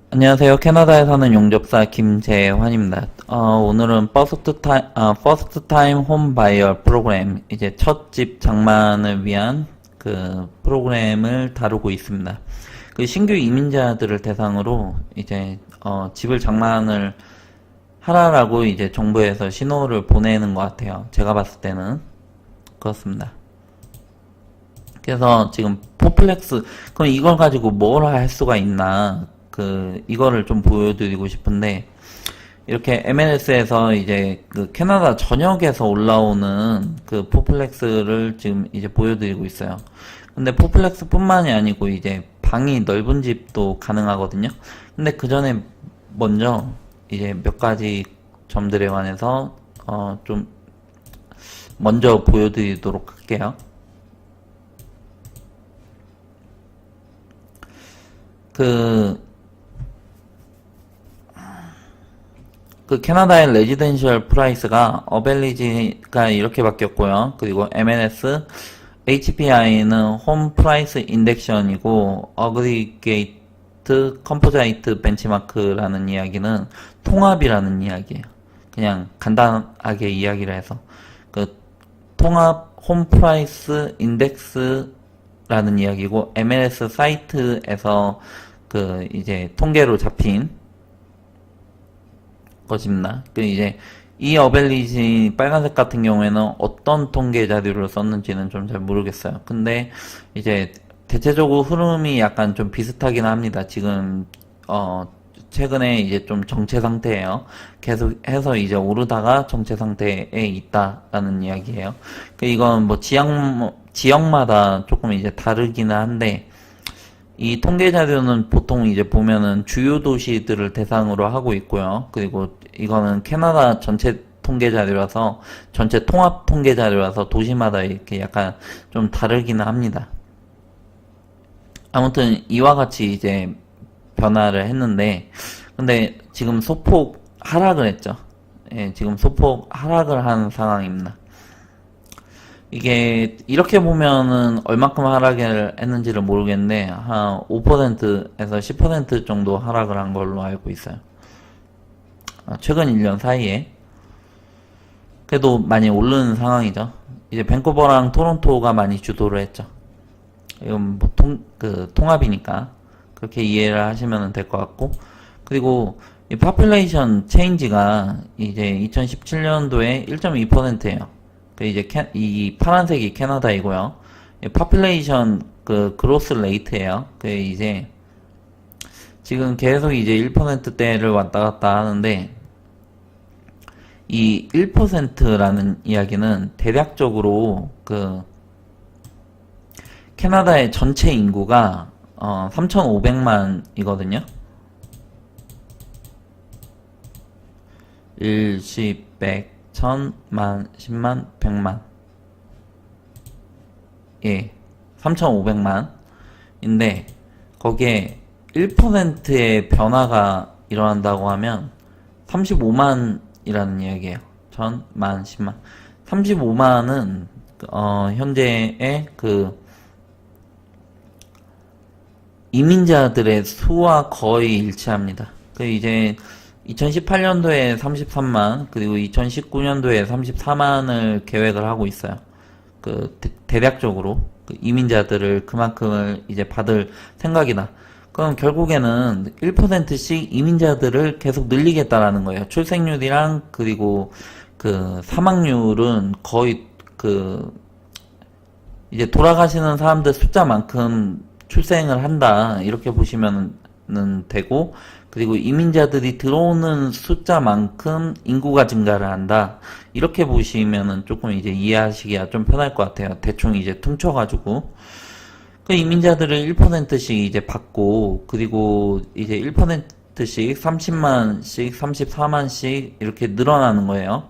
안녕하세요. 캐나다에 사는 용접사 김재환입니다. 오늘은 퍼스트 타임 홈 바이어 프로그램, 이제 첫 집 장만을 위한 그 프로그램을 다루고 있습니다. 그 신규 이민자들을 대상으로 이제, 집을 장만을 하라라고 이제 정부에서 신호를 보내는 것 같아요. 제가 봤을 때는. 그렇습니다. 그래서 지금 포플렉스, 그럼 이걸 가지고 뭘 할 수가 있나, 이거를 좀 보여드리고 싶은데, 이렇게 MLS에서 이제 그 캐나다 전역에서 올라오는 그 포플렉스를 지금 이제 보여드리고 있어요. 근데 포플렉스 뿐만이 아니고 이제 방이 넓은 집도 가능하거든요. 근데 그 전에 먼저 이제 몇 가지 점들에 관해서, 좀 먼저 보여드리도록 할게요. 그, 그 캐나다의 레지던셜 프라이스가 어벨리지가 이렇게 바뀌었고요. 그리고 MLS, HPI는 홈 프라이스 인덱션이고 어그리게이트 컴포자이트 벤치마크라는 이야기는 통합이라는 이야기예요. 그냥 간단하게 이야기를 해서 그 통합 홈 프라이스 인덱스라는 이야기고 MLS 사이트에서 그 이제 통계로 잡힌 것입니다. 그 이제 이 어벨리지 빨간색 같은 경우에는 어떤 통계 자료를 썼는지는 좀 잘 모르겠어요. 근데 이제 대체적으로 흐름이 약간 좀 비슷하긴 합니다. 지금 최근에 이제 좀 정체 상태예요. 계속해서 이제 오르다가 정체 상태에 있다라는 이야기예요. 이건 뭐 지역마다 조금 이제 다르기는 한데 이 통계 자료는 보통 이제 보면은 주요 도시들을 대상으로 하고 있고요. 그리고 이거는 캐나다 전체 통계 자료라서 전체 통합 통계 자료라서 도시마다 이렇게 약간 좀 다르기는 합니다. 아무튼 이와 같이 이제 변화를 했는데 근데 지금 소폭 하락을 했죠. 예, 지금 소폭 하락을 한 상황입니다. 이게 이렇게 보면은 얼마큼 하락을 했는지를 모르겠는데 한 5%에서 10% 정도 하락을 한 걸로 알고 있어요. 최근 1년 사이에 그래도 많이 오르는 상황이죠. 이제 밴쿠버랑 토론토가 많이 주도를 했죠. 이건 뭐 통합이니까 그렇게 이해를 하시면 될 것 같고 그리고 이 파퓰레이션 체인지가 이제 2017년도에 1.2%예요. 이제 이 파란색이 캐나다이고요. 파퓰레이션 그로스 레이트예요. 이제 지금 계속 이제 1%대를 왔다 갔다 하는데 이 1%라는 이야기는 대략적으로 캐나다의 전체 인구가 3,500만이거든요. 1, 10, 100 1000만, 10만, 100만. 예. 3,500만인데, 거기에 1%의 변화가 일어난다고 하면 35만이라는 이야기예요. 1000, 만, 10만. 35만은, 현재의 이민자들의 수와 거의 일치합니다. 이제 2018년도에 33만, 그리고 2019년도에 34만을 계획을 하고 있어요. 대략적으로. 이민자들을 그만큼을 이제 받을 생각이다. 그럼 결국에는 1%씩 이민자들을 계속 늘리겠다라는 거예요. 출생률이랑, 그리고 사망률은 거의 이제 돌아가시는 사람들 숫자만큼 출생을 한다. 이렇게 보시면 되고, 그리고 이민자들이 들어오는 숫자만큼 인구가 증가를 한다. 이렇게 보시면은 조금 이제 이해하시기가 좀 편할 것 같아요. 대충 이제 퉁쳐가지고. 이민자들을 1%씩 이제 받고, 그리고 이제 1%씩 30만씩, 34만씩 이렇게 늘어나는 거예요.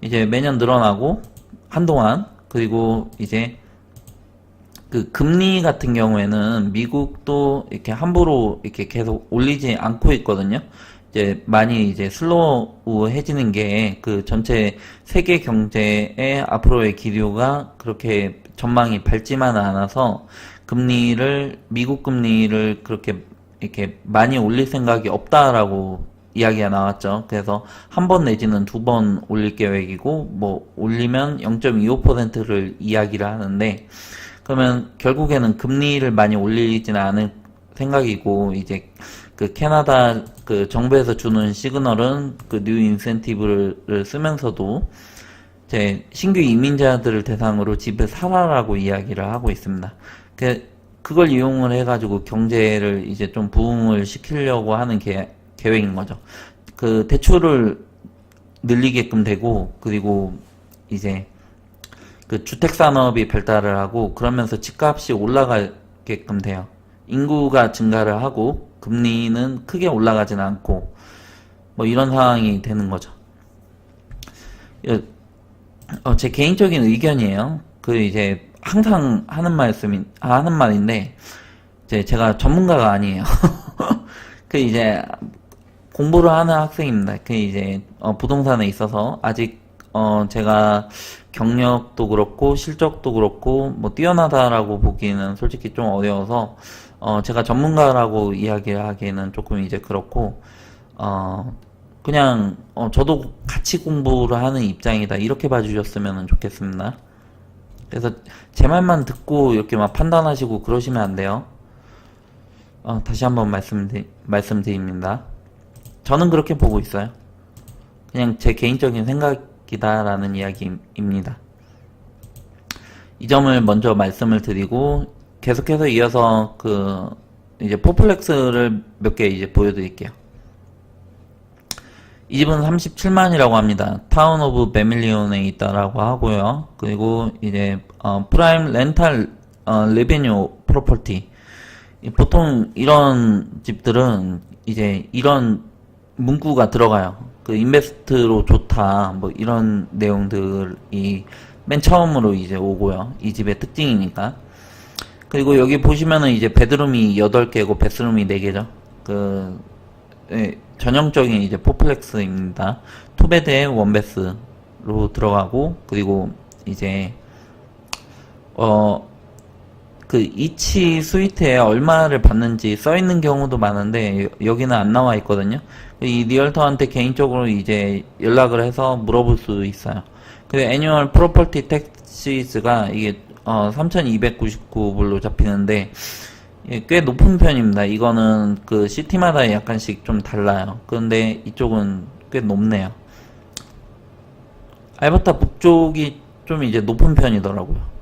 이제 매년 늘어나고, 한동안, 그리고 이제 금리 같은 경우에는 미국도 이렇게 함부로 이렇게 계속 올리지 않고 있거든요. 이제 많이 이제 슬로우해지는 게 전체 세계 경제의 앞으로의 기류가 그렇게 전망이 밝지만은 않아서 미국 금리를 그렇게 이렇게 많이 올릴 생각이 없다라고 이야기가 나왔죠. 그래서 한 번 내지는 두 번 올릴 계획이고, 뭐 올리면 0.25%를 이야기를 하는데, 그러면 결국에는 금리를 많이 올리지는 않을 생각이고, 이제 그 캐나다 그 정부에서 주는 시그널은 그 뉴 인센티브를 쓰면서도 이제 신규 이민자들을 대상으로 집을 사라라고 이야기를 하고 있습니다. 그걸 이용을 해가지고 경제를 이제 좀 부흥을 시키려고 하는 계획인 거죠. 그 대출을 늘리게끔 되고, 그리고 이제 그 주택 산업이 발달을 하고, 그러면서 집값이 올라가게끔 돼요. 인구가 증가를 하고 금리는 크게 올라가진 않고, 뭐 이런 상황이 되는 거죠. 제 개인적인 의견이에요. 그 이제 항상 하는 말인데, 이제 제가 전문가가 아니에요. 그 이제 공부를 하는 학생입니다. 그 이제 부동산에 있어서 아직 제가 경력도 그렇고 실적도 그렇고 뭐 뛰어나다라고 보기에는 솔직히 좀 어려워서 제가 전문가라고 이야기를 하기에는 조금 이제 그렇고 그냥 저도 같이 공부를 하는 입장이다 이렇게 봐주셨으면 좋겠습니다. 그래서 제 말만 듣고 이렇게 막 판단하시고 그러시면 안 돼요. 다시 한번 말씀드립니다. 저는 그렇게 보고 있어요. 그냥 제 개인적인 생각이다라는 이야기입니다. 이 점을 먼저 말씀을 드리고 계속해서 이어서 그 이제 포플렉스를 몇 개 이제 보여드릴게요. 이 집은 37만이라고 합니다. 타운 오브 베밀리온에 있다라고 하고요. 그리고 이제 프라임 렌탈 레베뉴 프로퍼티. 보통 이런 집들은 이제 이런 문구가 들어가요. 그 인베스트로 좋다 뭐 이런 내용들이 맨 처음으로 이제 오고요. 이 집의 특징이니까. 그리고 여기 보시면은 이제 베드룸이 8개고 베스룸이 4개죠. 전형적인 이제 포플렉스입니다. 투베드에 원베스로 들어가고, 그리고 이제 그 이치 스위트에 얼마를 받는지 써 있는 경우도 많은데 여기는 안 나와 있거든요. 이 리얼터한테 개인적으로 이제 연락을 해서 물어볼 수 있어요. 그리고 애뉴얼 프로퍼티 텍시즈가 이게 3,299불로 잡히는데 꽤 높은 편입니다. 이거는 그 시티마다 약간씩 좀 달라요. 그런데 이쪽은 꽤 높네요. 알버타 북쪽이 좀 이제 높은 편이더라고요.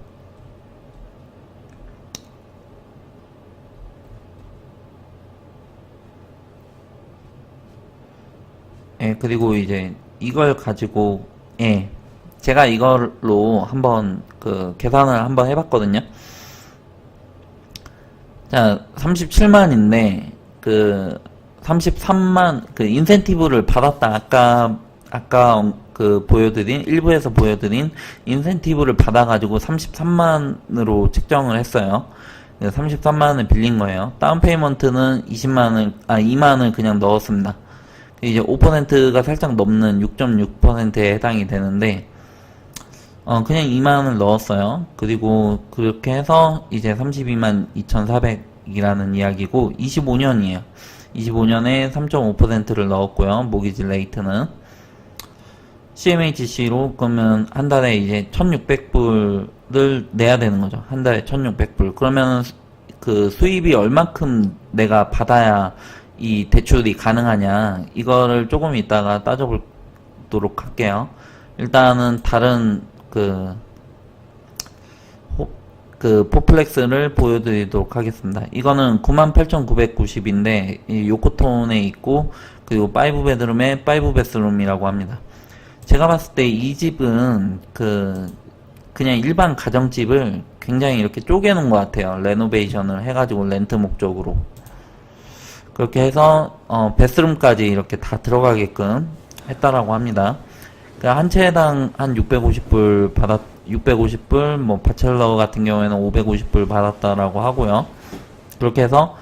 그리고 이제 이걸 가지고 제가 이걸로 한번 그 계산을 한번 해봤거든요. 자, 37만인데 그 33만 그 인센티브를 받았다. 아까 그 일부에서 보여드린 인센티브를 받아가지고 33만으로 책정을 했어요. 33만을 빌린 거예요. 다운 페이먼트는 2만을 그냥 넣었습니다. 이제 5%가 살짝 넘는 6.6%에 해당이 되는데 그냥 2만원을 넣었어요. 그리고 그렇게 해서 이제 32만 2,400이라는 이야기고 25년이에요. 25년에 3.5%를 넣었고요. 모기지 레이트는 CMHC로 그러면 한 달에 이제 1,600불을 내야 되는 거죠. 한 달에 1,600불. 그러면 그 수입이 얼만큼 내가 받아야 이 대출이 가능하냐, 이거를 조금 이따가 따져보도록 할게요. 일단은 다른 그 포플렉스를 보여드리도록 하겠습니다. 이거는 98,990인데 요코톤에 있고, 그리고 5베드룸에 5베스룸이라고 합니다. 제가 봤을 때 이 집은 그냥 일반 가정집을 굉장히 이렇게 쪼개놓은 것 같아요. 레노베이션을 해가지고 렌트 목적으로. 그렇게 해서 베스룸까지 이렇게 다 들어가게끔 했다라고 합니다. 그러니까 한 채당 한 650불, 뭐 바첼러 같은 경우에는 550불 받았다라고 하고요. 그렇게 해서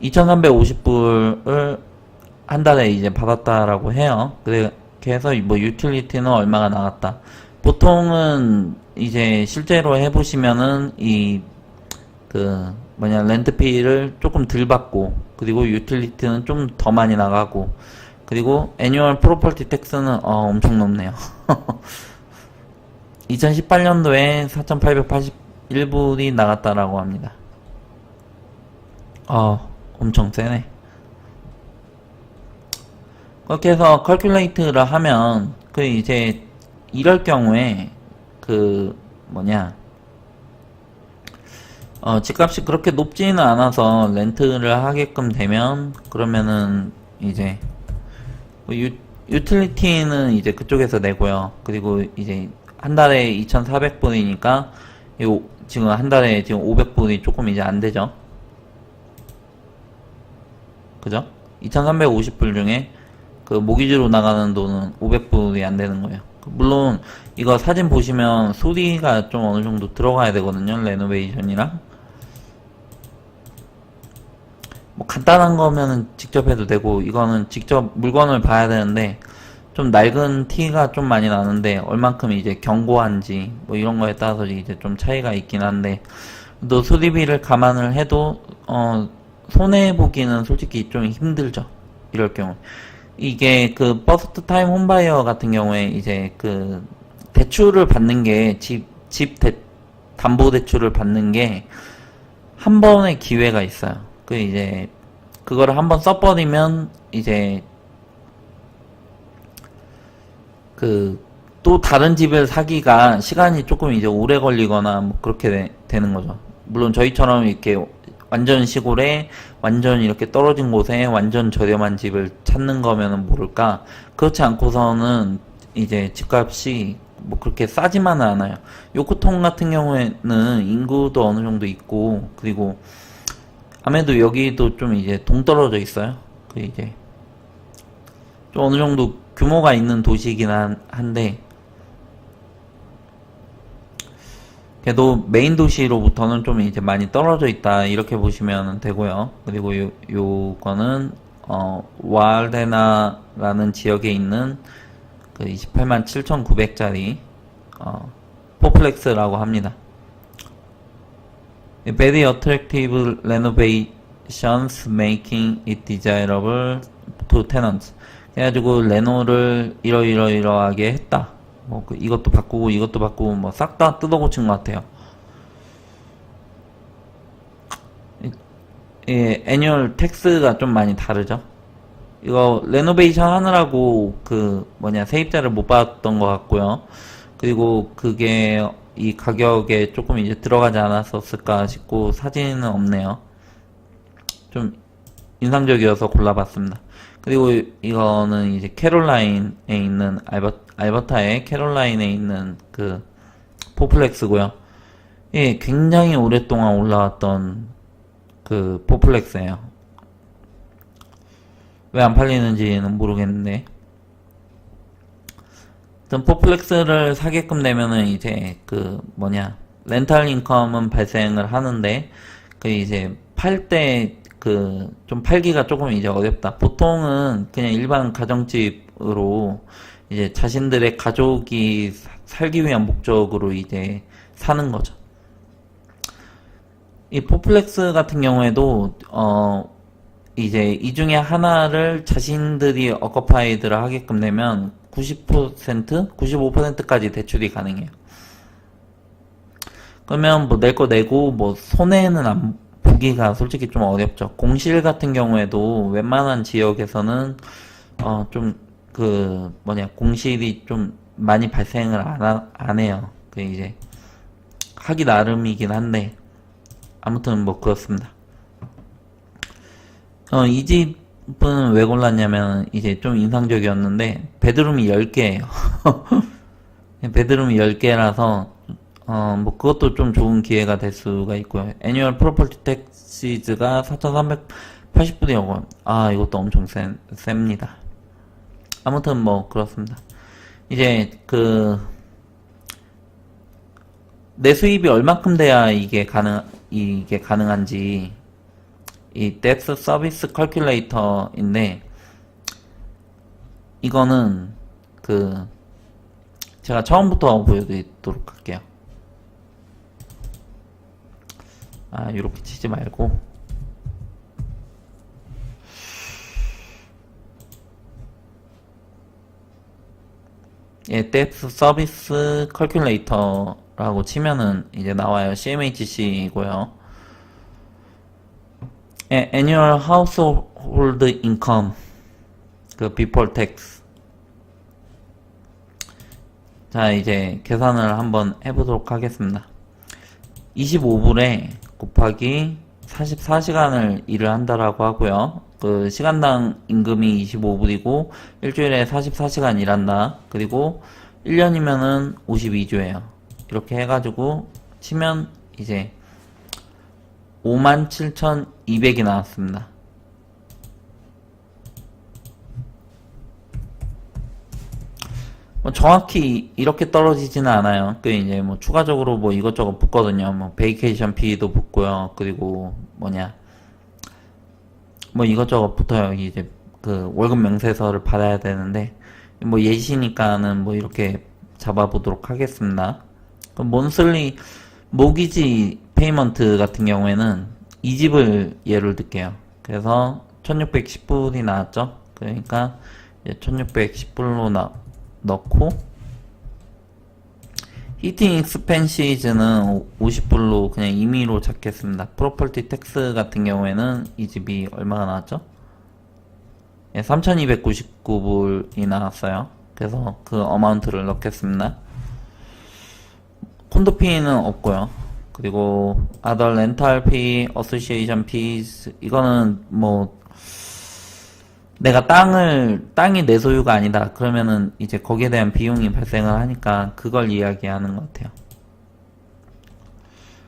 2,350불을 한 달에 이제 받았다라고 해요. 그렇게 해서 뭐 유틸리티는 얼마가 나갔다. 보통은 이제 실제로 해보시면은 뭐냐 렌트비를 조금 덜 받고, 그리고 유틸리티는 좀 더 많이 나가고, 그리고 애뉴얼 프로퍼티 텍스는 엄청 높네요. 2018년도에 4,881불이 나갔다라고 합니다. 엄청 세네. 그렇게 해서 컬큘레이트를 하면 그 이제 이럴 경우에 그 뭐냐 집값이 그렇게 높지는 않아서 렌트를 하게끔 되면, 그러면은 이제 뭐 유틸리티는 이제 그쪽에서 내고요. 그리고 이제 한 달에 2,400불이니까 지금 한 달에 지금 500불이 조금 이제 안 되죠. 그죠? 2,350불 중에 그 모기지로 나가는 돈은 500불이 안 되는 거예요. 물론 이거 사진 보시면 수리가 좀 어느 정도 들어가야 되거든요. 레노베이션이랑. 뭐 간단한 거면은 직접 해도 되고, 이거는 직접 물건을 봐야 되는데 좀 낡은 티가 좀 많이 나는데 얼만큼 이제 견고한지 뭐 이런 거에 따라서 이제 좀 차이가 있긴 한데, 또 수리비를 감안을 해도 손해 보기는 솔직히 좀 힘들죠. 이럴 경우. 이게 그 퍼스트 타임 홈바이어 같은 경우에 이제 그 대출을 받는 게 담보 대출을 받는 게 한 번의 기회가 있어요. 그 이제 그거를 한번 써버리면 이제 그 또 다른 집을 사기가 시간이 조금 이제 오래 걸리거나 뭐 그렇게 되는 거죠. 물론 저희처럼 이렇게 완전 시골에 완전 이렇게 떨어진 곳에 완전 저렴한 집을 찾는 거면은 모를까, 그렇지 않고서는 이제 집값이 뭐 그렇게 싸지만은 않아요. 요크통 같은 경우에는 인구도 어느 정도 있고, 그리고 아무래도 여기도 좀 이제 동떨어져 있어요. 그 이제 좀 어느 정도 규모가 있는 도시이긴 한데, 그래도 메인 도시로부터는 좀 이제 많이 떨어져 있다 이렇게 보시면 되고요. 그리고 요거는 와알데나라는 지역에 있는 그 28만 7,900짜리 포플렉스라고 합니다. Very attractive renovations making it desirable to tenants. 그래가지고 레노를 이러이러하게 했다. 뭐 이것도 바꾸고 뭐 싹 다 뜯어 고친 것 같아요. 애뉴얼 텍스가 좀 많이 다르죠. 이거 레노베이션 하느라고 그 뭐냐 세입자를 못 받았던 것 같고요. 그리고 그게 이 가격에 조금 이제 들어가지 않았었을까 싶고, 사진은 없네요. 좀 인상적이어서 골라봤습니다. 그리고 이거는 이제 캐롤라인에 있는 알버타의 캐롤라인에 있는 그 포플렉스고요. 예, 굉장히 오랫동안 올라왔던 그 포플렉스예요. 왜 안 팔리는지는 모르겠는데, 일단 포플렉스를 사게끔 되면은 이제 그 뭐냐 렌탈 인컴은 발생을 하는데, 그 이제 팔 때 그 좀 팔기가 조금 이제 어렵다. 보통은 그냥 일반 가정집으로 이제 자신들의 가족이 살기 위한 목적으로 이제 사는 거죠. 이 포플렉스 같은 경우에도 이제 이 중에 하나를 자신들이 어커파이드를 하게끔 되면 90%, 95%까지 대출이 가능해요. 그러면 뭐 낼 거 내고 뭐 손해는 안 보기가 솔직히 좀 어렵죠. 공실 같은 경우에도 웬만한 지역에서는 좀 그 뭐냐 공실이 좀 많이 발생을 안 해요. 그 이제 하기 나름이긴 한데, 아무튼 뭐 그렇습니다. 이 집은 왜 골랐냐면 이제 좀 인상적이었는데 베드룸이 10개예요. 베드룸이 10개라서 뭐 그것도 좀 좋은 기회가 될 수가 있고요. 애뉴얼 프로퍼티 텍시즈가 4,380불이라고. 이것도 엄청 셉니다. 아무튼 뭐 그렇습니다. 이제 그 내 수입이 얼만큼 돼야 이게 가능한지, 이 덱스 서비스 컬큘레이터인데, 이거는 그 제가 처음부터 보여드리도록 할게요. 이렇게 치지 말고. 뎁스 서비스 컬큘레이터라고 치면은 이제 나와요. CMHC이고요. Annual Household Income, Before Tax. 자, 이제 계산을 한번 해보도록 하겠습니다. 25불에 곱하기 44시간을 일을 한다라고 하고요. 시간당 임금이 25불이고 일주일에 44시간 일한다. 그리고 1년이면은 52주예요. 이렇게 해가지고 치면 이제 57,200이 나왔습니다. 정확히 이렇게 떨어지지는 않아요. 이제 추가적으로 이것저것 붙거든요. 베이케이션 피도 붙고요. 그리고 이것저것 붙어요. 이제 월급 명세서를 받아야 되는데, 예시니까는 이렇게 잡아보도록 하겠습니다. 몬슬리 모기지 페이먼트 같은 경우에는 이 집을 예를 들게요. 그래서 1610불이 나왔죠. 그러니까 1610불로 넣고, 히팅 익스펜시즈는 50불로 그냥 임의로 잡겠습니다. 프로퍼티 텍스 같은 경우에는 이 집이 얼마가 나왔죠? 3299불이 나왔어요. 그래서 그 어마운트를 넣겠습니다. 콘도피는 없고요. 그리고 other rental fee, association fees, 이거는 내가 땅이 내 소유가 아니다. 그러면은 이제 거기에 대한 비용이 발생을 하니까 그걸 이야기하는 것 같아요.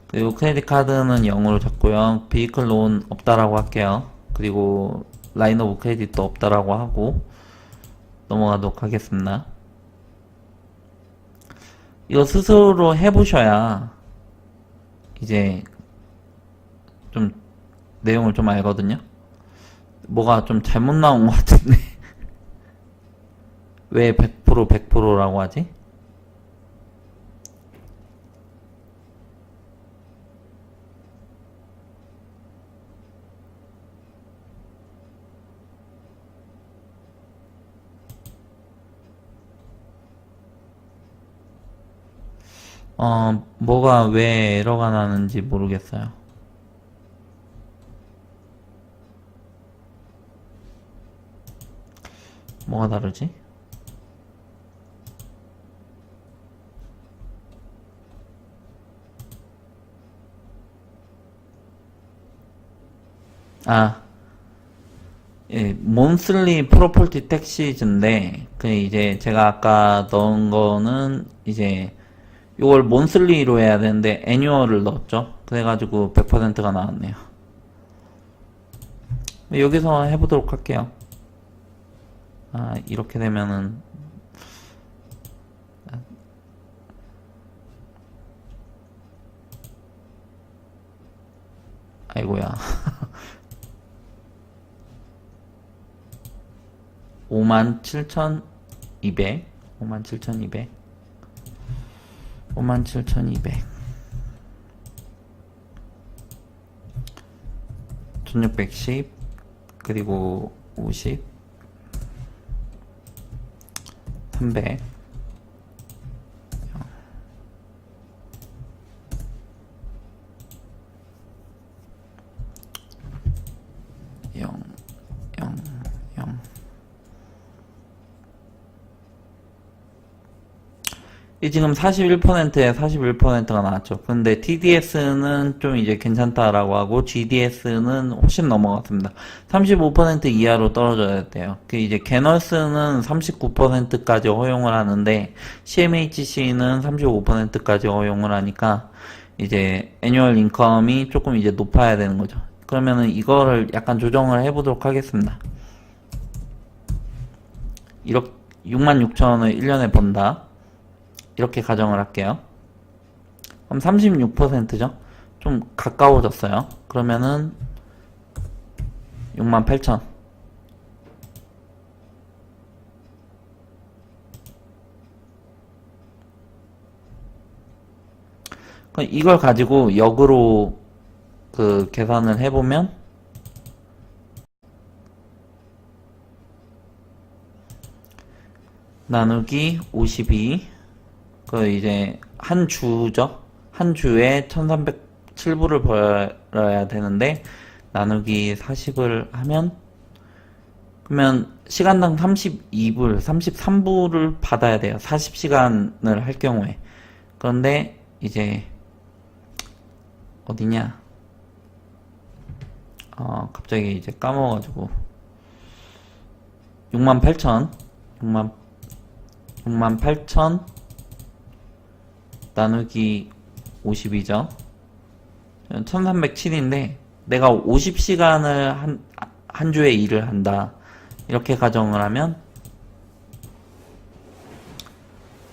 그리고 크레딧 카드는 0으로 잡고요. 비이클 론 없다라고 할게요. 그리고 라인 오브 크레딧도 없다라고 하고 넘어가도록 하겠습니다. 이거 스스로 해보셔야 이제 좀 내용을 좀 알거든요. 뭐가 좀 잘못 나온 것 같은데 왜 100%라고 하지? 뭐가 왜 에러가 나는지 모르겠어요. 뭐가 다르지? 몬슬리 프로퍼티 택시즈인데, 이제 제가 아까 넣은 거는 이제 이걸 몬슬리로 해야 되는데 애뉴얼을 넣었죠. 그래가지고 100%가 나왔네요. 여기서 해보도록 할게요. 이렇게 되면은 아이고야. 57,200 57,200 1610 그리고 50 300 0 0 0 이 지금 41%에 41%가 나왔죠. 근데 TDS는 좀 이제 괜찮다라고 하고 GDS는 훨씬 넘어갔습니다. 35% 이하로 떨어져야 돼요. 이제 게널스는 39%까지 허용을 하는데 CMHC는 35%까지 허용을 하니까 이제 애뉴얼 인컴이 조금 이제 높아야 되는 거죠. 그러면은 이거를 약간 조정을 해보도록 하겠습니다. 이렇게 66,000원을 1년에 번다. 이렇게 가정을 할게요. 그럼 36%죠? 좀 가까워졌어요. 그러면은 68,000. 이걸 가지고 역으로 그 계산을 해보면 나누기 52, 그 이제 한 주죠. 한 주에 1307불을 벌어야 되는데 나누기 40을 하면, 그러면 시간당 32불, 33불을 받아야 돼요. 40시간을 할 경우에. 그런데 이제 어디냐? 갑자기 이제 까먹어가지고 68,000 나누기 52죠. 1307인데 내가 50시간을 한 주에 일을 한다. 이렇게 가정을 하면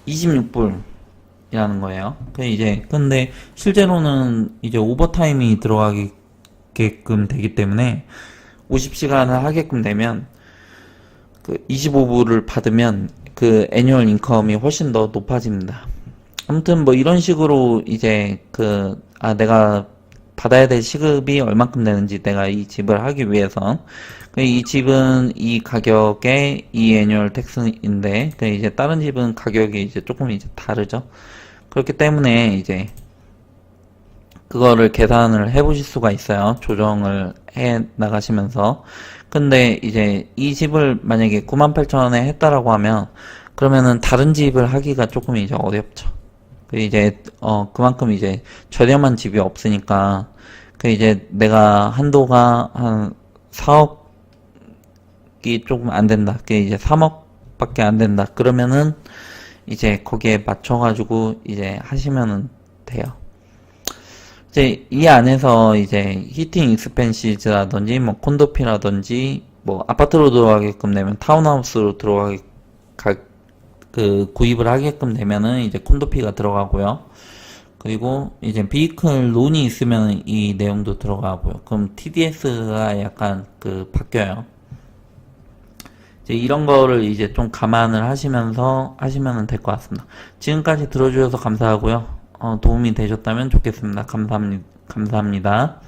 26불이라는 거예요. 근데 실제로는 이제 오버타임이 들어가게끔 되기 때문에 50시간을 하게끔 되면 그 25불을 받으면 그 애뉴얼 인컴이 훨씬 더 높아집니다. 아무튼 뭐 이런 식으로 이제 내가 받아야 될 시급이 얼만큼 되는지 내가 이 집을 하기 위해선, 이 집은 이 가격에 이 애뉴얼 텍스인데 이제 다른 집은 가격이 이제 조금 이제 다르죠. 그렇기 때문에 이제 그거를 계산을 해 보실 수가 있어요. 조정을 해 나가시면서. 근데 이제 이 집을 만약에 98,000원에 했다라고 하면 그러면은 다른 집을 하기가 조금 이제 어렵죠. 그만큼 이제 저렴한 집이 없으니까, 이제 내가 한도가 한 4억이 조금 안 된다. 이제 3억밖에 안 된다. 그러면은 이제 거기에 맞춰가지고 이제 하시면은 돼요. 이제 이 안에서 이제 히팅 익스펜시즈라든지 뭐 콘도피라든지 뭐 아파트로 들어가게끔 되면 타운하우스로 구입을 하게끔 되면은 이제 콘도피가 들어가고요. 그리고 이제 비이클 론이 있으면 이 내용도 들어가고요. 그럼 TDS가 약간 바뀌어요. 이제 이런 거를 이제 좀 감안을 하시면서 하시면 될 것 같습니다. 지금까지 들어주셔서 감사하고요. 도움이 되셨다면 좋겠습니다. 감사합니다.